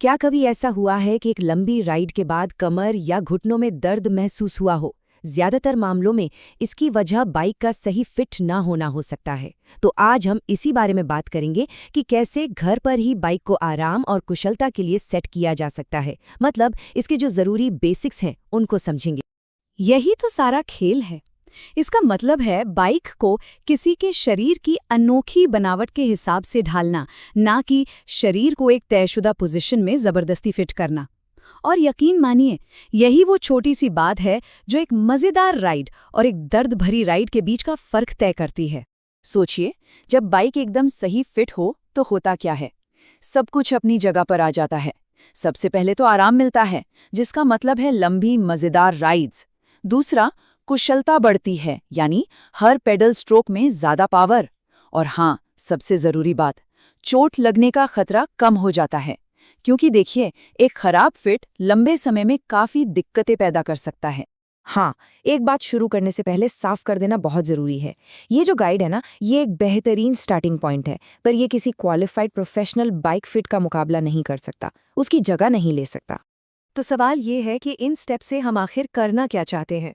क्या कभी ऐसा हुआ है कि एक लंबी राइड के बाद कमर या घुटनों में दर्द महसूस हुआ हो? ज्यादातर मामलों में इसकी वजह बाइक का सही फिट ना होना हो सकता है। तो आज हम इसी बारे में बात करेंगे कि कैसे घर पर ही बाइक को आराम और कुशलता के लिए सेट किया जा सकता है। मतलब इसके जो जरूरी बेसिक्स हैं उनको समझेंगे। यही तो सारा खेल है। इसका मतलब है बाइक को किसी के शरीर की अनोखी बनावट के हिसाब से ढालना, ना कि शरीर को एक तयशुदा पोजीशन में जबरदस्ती फिट करना। और यकीन मानिए, यही वो छोटी सी बात है जो एक मजेदार राइड और एक दर्द भरी राइड के बीच का फर्क तय करती है। सोचिए, जब बाइक एकदम सही फिट हो तो होता क्या है? सब कुछ अपनी जगह पर आ जाता है। सबसे पहले तो आराम मिलता है, जिसका मतलब है लंबी मजेदार राइड्स। दूसरा, कुशलता बढ़ती है, यानी हर पेडल स्ट्रोक में ज्यादा पावर। और हाँ, सबसे जरूरी बात, चोट लगने का खतरा कम हो जाता है। क्योंकि देखिए, एक खराब फिट लंबे समय में काफी दिक्कतें पैदा कर सकता है। हाँ, एक बात शुरू करने से पहले साफ कर देना बहुत जरूरी है। ये जो गाइड है ना, ये एक बेहतरीन स्टार्टिंग पॉइंट है, पर ये किसी क्वालिफाइड प्रोफेशनल बाइक फिट का मुकाबला नहीं कर सकता, उसकी जगह नहीं ले सकता। तो सवाल ये है कि इन स्टेप से हम आखिर करना क्या चाहते हैं?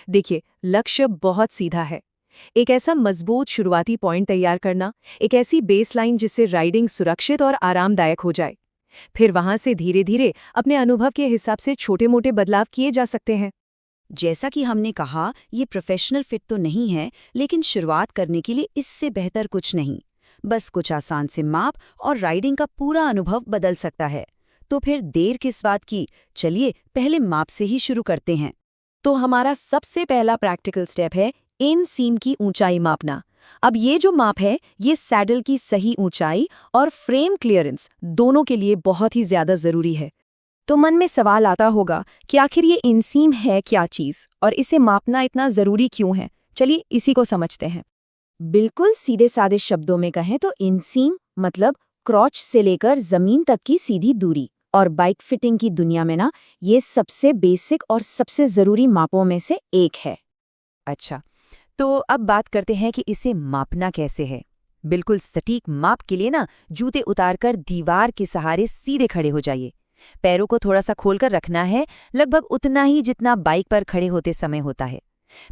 देखिए, लक्ष्य बहुत सीधा है। एक ऐसा मजबूत शुरुआती पॉइंट तैयार करना, एक ऐसी बेसलाइन जिससे राइडिंग सुरक्षित और आरामदायक हो जाए। फिर वहां से धीरे धीरे अपने अनुभव के हिसाब से छोटे मोटे बदलाव किए जा सकते हैं। जैसा कि हमने कहा, ये प्रोफेशनल फिट तो नहीं है, लेकिन शुरुआत करने के लिए इससे बेहतर कुछ नहीं। बस कुछ आसान से माप और राइडिंग का पूरा अनुभव बदल सकता है। तो फिर देर किस बात की, चलिए पहले माप से ही शुरू करते हैं। तो हमारा सबसे पहला प्रैक्टिकल स्टेप है इन सीम की ऊंचाई मापना। अब ये जो माप है, ये सैडल की सही ऊंचाई और फ्रेम क्लियरेंस दोनों के लिए बहुत ही ज्यादा जरूरी है। तो मन में सवाल आता होगा कि आखिर ये इनसीम है क्या चीज़ और इसे मापना इतना ज़रूरी क्यों है? चलिए इसी को समझते हैं। बिल्कुल सीधे सादे शब्दों में कहें तो इनसीम मतलब क्रॉच से लेकर जमीन तक की सीधी दूरी। और बाइक फिटिंग की दुनिया में ना, ये सबसे बेसिक और सबसे ज़रूरी मापों में से एक है। अच्छा, तो अब बात करते हैं कि इसे मापना कैसे है। बिल्कुल सटीक माप के लिए ना, जूते उतारकर दीवार के सहारे सीधे खड़े हो जाइए। पैरों को थोड़ा सा खोलकर रखना है, लगभग उतना ही जितना बाइक पर खड़े होते समय होता है।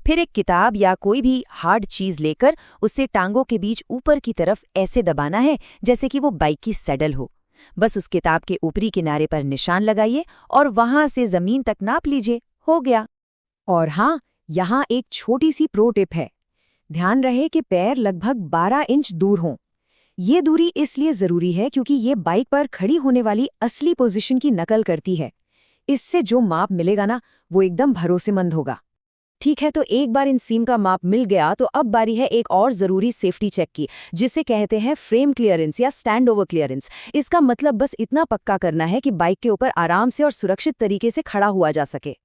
फिर एक किताब या कोई भी हार्ड चीज लेकर उसे टांगों के बीच ऊपर की तरफ ऐसे दबाना है जैसे कि वो बाइक की सैडल हो। बस उस किताब के ऊपरी किनारे पर निशान लगाइए और वहां से जमीन तक नाप लीजिए। हो गया। और हाँ, यहाँ एक छोटी सी प्रो टिप है। ध्यान रहे कि पैर लगभग 12 इंच दूर हों। ये दूरी इसलिए जरूरी है क्योंकि ये बाइक पर खड़ी होने वाली असली पोजीशन की नकल करती है। इससे जो माप मिलेगा ना, वो एकदम भरोसेमंद होगा। ठीक है, तो एक बार इन सीम का माप मिल गया तो अब बारी है एक और जरूरी सेफ्टी चेक की, जिसे कहते हैं फ्रेम क्लियरेंस या स्टैंड ओवर क्लियरेंस। इसका मतलब बस इतना पक्का करना है कि बाइक के ऊपर आराम से और सुरक्षित तरीके से खड़ा हुआ जा सके।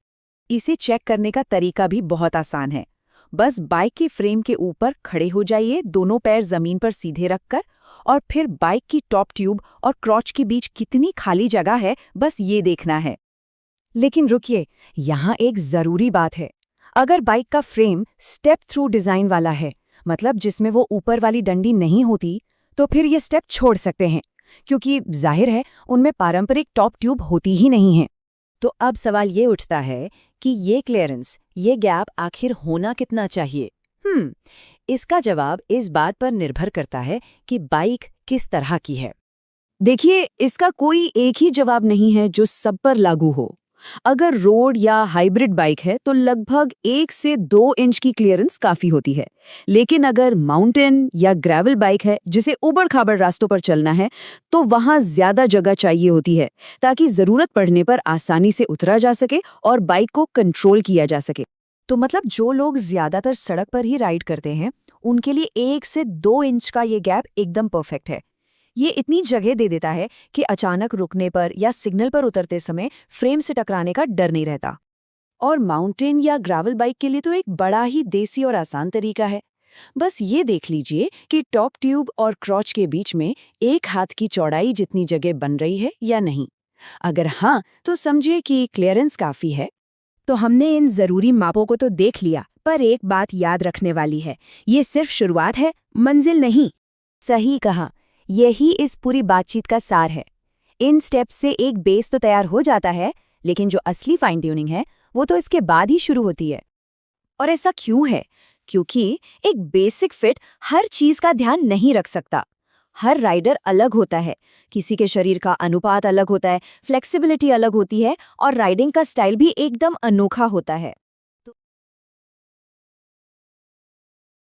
इसे चेक करने का तरीका भी बहुत आसान है। बस बाइक के फ्रेम के ऊपर खड़े हो जाइए, दोनों पैर जमीन पर सीधे रखकर, और फिर बाइक की टॉप ट्यूब और क्रॉच के बीच कितनी खाली जगह है, बस ये देखना है। लेकिन रुकिए, यहाँ एक जरूरी बात है। अगर बाइक का फ्रेम स्टेप थ्रू डिजाइन वाला है, मतलब जिसमें वो ऊपर वाली डंडी नहीं होती, तो फिर ये स्टेप छोड़ सकते हैं, क्योंकि जाहिर है उनमें पारंपरिक टॉप ट्यूब होती ही नहीं है। तो अब सवाल ये उठता है कि ये क्लियरेंस, ये गैप आखिर होना कितना चाहिए? इसका जवाब इस बात पर निर्भर करता है कि बाइक किस तरह की है। देखिए, इसका कोई एक ही जवाब नहीं है जो सब पर लागू हो। अगर रोड या हाइब्रिड बाइक है तो लगभग 1 से 2 इंच की क्लियरेंस काफी होती है। लेकिन अगर माउंटेन या ग्रेवल बाइक है जिसे उबड़-खाबड़ रास्तों पर चलना है, तो वहां ज्यादा जगह चाहिए होती है, ताकि जरूरत पड़ने पर आसानी से उतरा जा सके और बाइक को कंट्रोल किया जा सके। तो मतलब जो लोग ज्यादातर सड़क पर ही राइड करते हैं, उनके लिए 1 से 2 इंच का ये गैप एकदम परफेक्ट है। ये इतनी जगह दे देता है कि अचानक रुकने पर या सिग्नल पर उतरते समय फ्रेम से टकराने का डर नहीं रहता। और माउंटेन या ग्रेवल बाइक के लिए तो एक बड़ा ही देसी और आसान तरीका है। बस ये देख लीजिए कि टॉप ट्यूब और क्रॉच के बीच में एक हाथ की चौड़ाई जितनी जगह बन रही है या नहीं। अगर हाँ, तो समझिए कि क्लियरेंस काफी है। तो हमने इन जरूरी मापों को तो देख लिया, पर एक बात याद रखने वाली है, ये सिर्फ शुरुआत है, मंजिल नहीं। सही कहा, यही इस पूरी बातचीत का सार है। इन स्टेप्स से एक बेस तो तैयार हो जाता है, लेकिन जो असली फाइन ट्यूनिंग है वो तो इसके बाद ही शुरू होती है। और ऐसा क्यों है? क्योंकि एक बेसिक फिट हर चीज का ध्यान नहीं रख सकता। हर राइडर अलग होता है, किसी के शरीर का अनुपात अलग होता है, फ्लेक्सिबिलिटी अलग होती है और राइडिंग का स्टाइल भी एकदम अनोखा होता है।